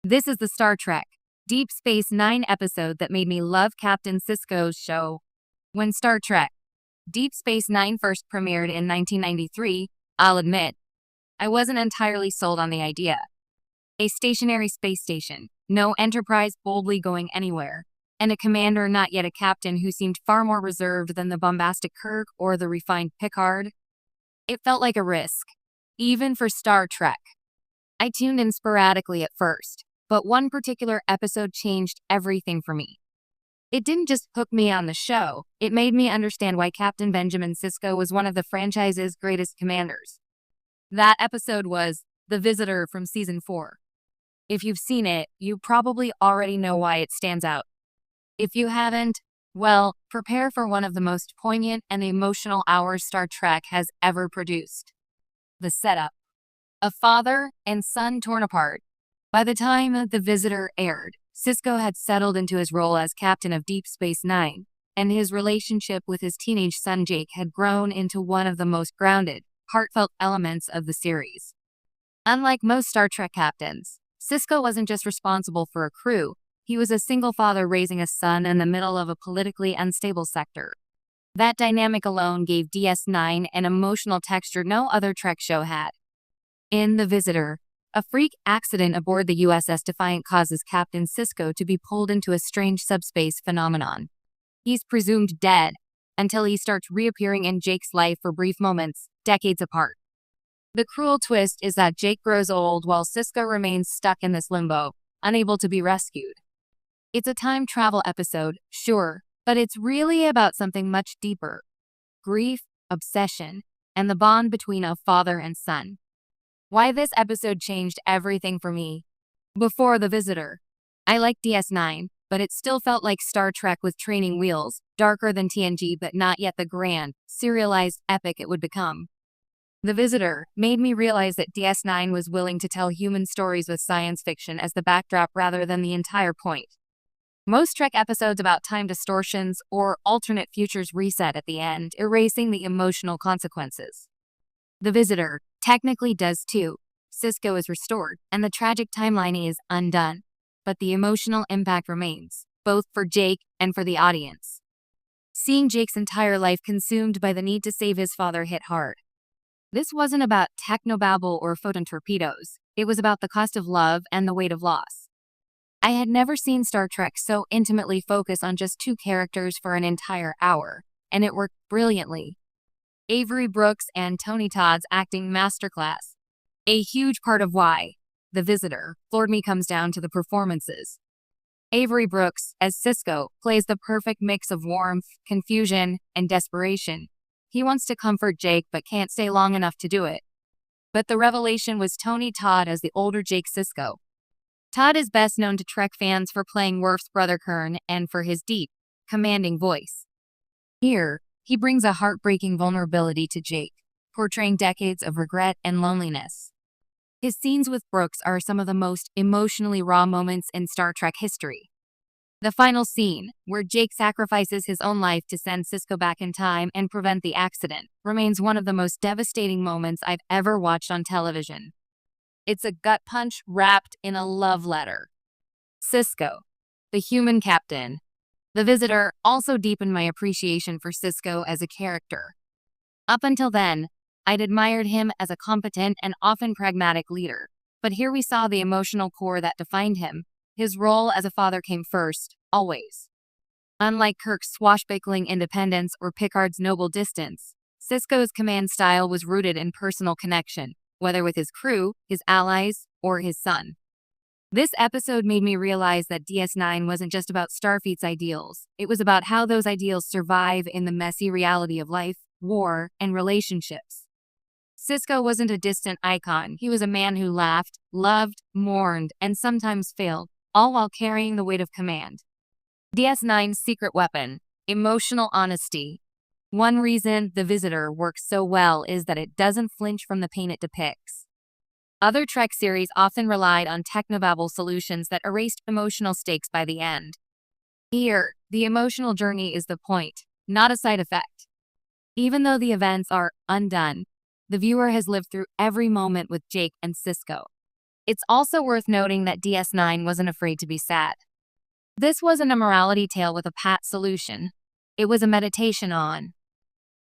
This is the Star Trek Deep Space Nine episode that made me love Captain Sisko's show. When Star Trek Deep Space Nine first premiered in 1993, I'll admit, I wasn't entirely sold on the idea. A stationary space station, no Enterprise boldly going anywhere, and a commander not yet a captain who seemed far more reserved than the bombastic Kirk or the refined Picard. It felt like a risk, even for Star Trek. I tuned in sporadically at first, but one particular episode changed everything for me. It didn't just hook me on the show, it made me understand why Captain Benjamin Sisko was one of the franchise's greatest commanders. That episode was The Visitor from Season 4. If you've seen it, you probably already know why it stands out. If you haven't, well, prepare for one of the most poignant and emotional hours Star Trek has ever produced. The setup. A father and son torn apart. By the time The Visitor aired, Sisko had settled into his role as captain of Deep Space Nine, and his relationship with his teenage son Jake had grown into one of the most grounded, heartfelt elements of the series. Unlike most Star Trek captains, Sisko wasn't just responsible for a crew, he was a single father raising a son in the middle of a politically unstable sector. That dynamic alone gave DS9 an emotional texture no other Trek show had. In The Visitor, a freak accident aboard the USS Defiant causes Captain Sisko to be pulled into a strange subspace phenomenon. He's presumed dead, until he starts reappearing in Jake's life for brief moments, decades apart. The cruel twist is that Jake grows old while Sisko remains stuck in this limbo, unable to be rescued. It's a time travel episode, sure, but it's really about something much deeper. Grief, obsession, and the bond between a father and son. Why this episode changed everything for me. Before The Visitor, I liked DS9, but it still felt like Star Trek with training wheels, darker than TNG but not yet the grand, serialized epic it would become. The Visitor made me realize that DS9 was willing to tell human stories with science fiction as the backdrop rather than the entire point. Most Trek episodes about time distortions or alternate futures reset at the end, erasing the emotional consequences. The Visitor technically does too. Sisko is restored, and the tragic timeline is undone. But the emotional impact remains, both for Jake and for the audience. Seeing Jake's entire life consumed by the need to save his father hit hard. This wasn't about technobabble or photon torpedoes. It was about the cost of love and the weight of loss. I had never seen Star Trek so intimately focus on just two characters for an entire hour, and it worked brilliantly. Avery Brooks and Tony Todd's acting masterclass. A huge part of why The Visitor floored me comes down to the performances. Avery Brooks, as Sisko, plays the perfect mix of warmth, confusion, and desperation. He wants to comfort Jake but can't stay long enough to do it. But the revelation was Tony Todd as the older Jake Sisko. Todd is best known to Trek fans for playing Worf's brother Kurn and for his deep, commanding voice. Here, he brings a heartbreaking vulnerability to Jake, portraying decades of regret and loneliness. His scenes with Brooks are some of the most emotionally raw moments in Star Trek history. The final scene, where Jake sacrifices his own life to send Sisko back in time and prevent the accident, remains one of the most devastating moments I've ever watched on television. It's a gut punch wrapped in a love letter. Sisko, the human captain. The Visitor also deepened my appreciation for Sisko as a character. Up until then, I'd admired him as a competent and often pragmatic leader, but here we saw the emotional core that defined him. His role as a father came first, always. Unlike Kirk's swashbuckling independence or Picard's noble distance, Sisko's command style was rooted in personal connection, whether with his crew, his allies, or his son. This episode made me realize that DS9 wasn't just about Starfleet's ideals. It was about how those ideals survive in the messy reality of life, war, and relationships. Sisko wasn't a distant icon. He was a man who laughed, loved, mourned, and sometimes failed, all while carrying the weight of command. DS9's secret weapon, emotional honesty. One reason The Visitor works so well is that it doesn't flinch from the pain it depicts. Other Trek series often relied on technobabble solutions that erased emotional stakes by the end. Here, the emotional journey is the point, not a side effect. Even though the events are undone, the viewer has lived through every moment with Jake and Sisko. It's also worth noting that DS9 wasn't afraid to be sad. This wasn't a morality tale with a pat solution. It was a meditation on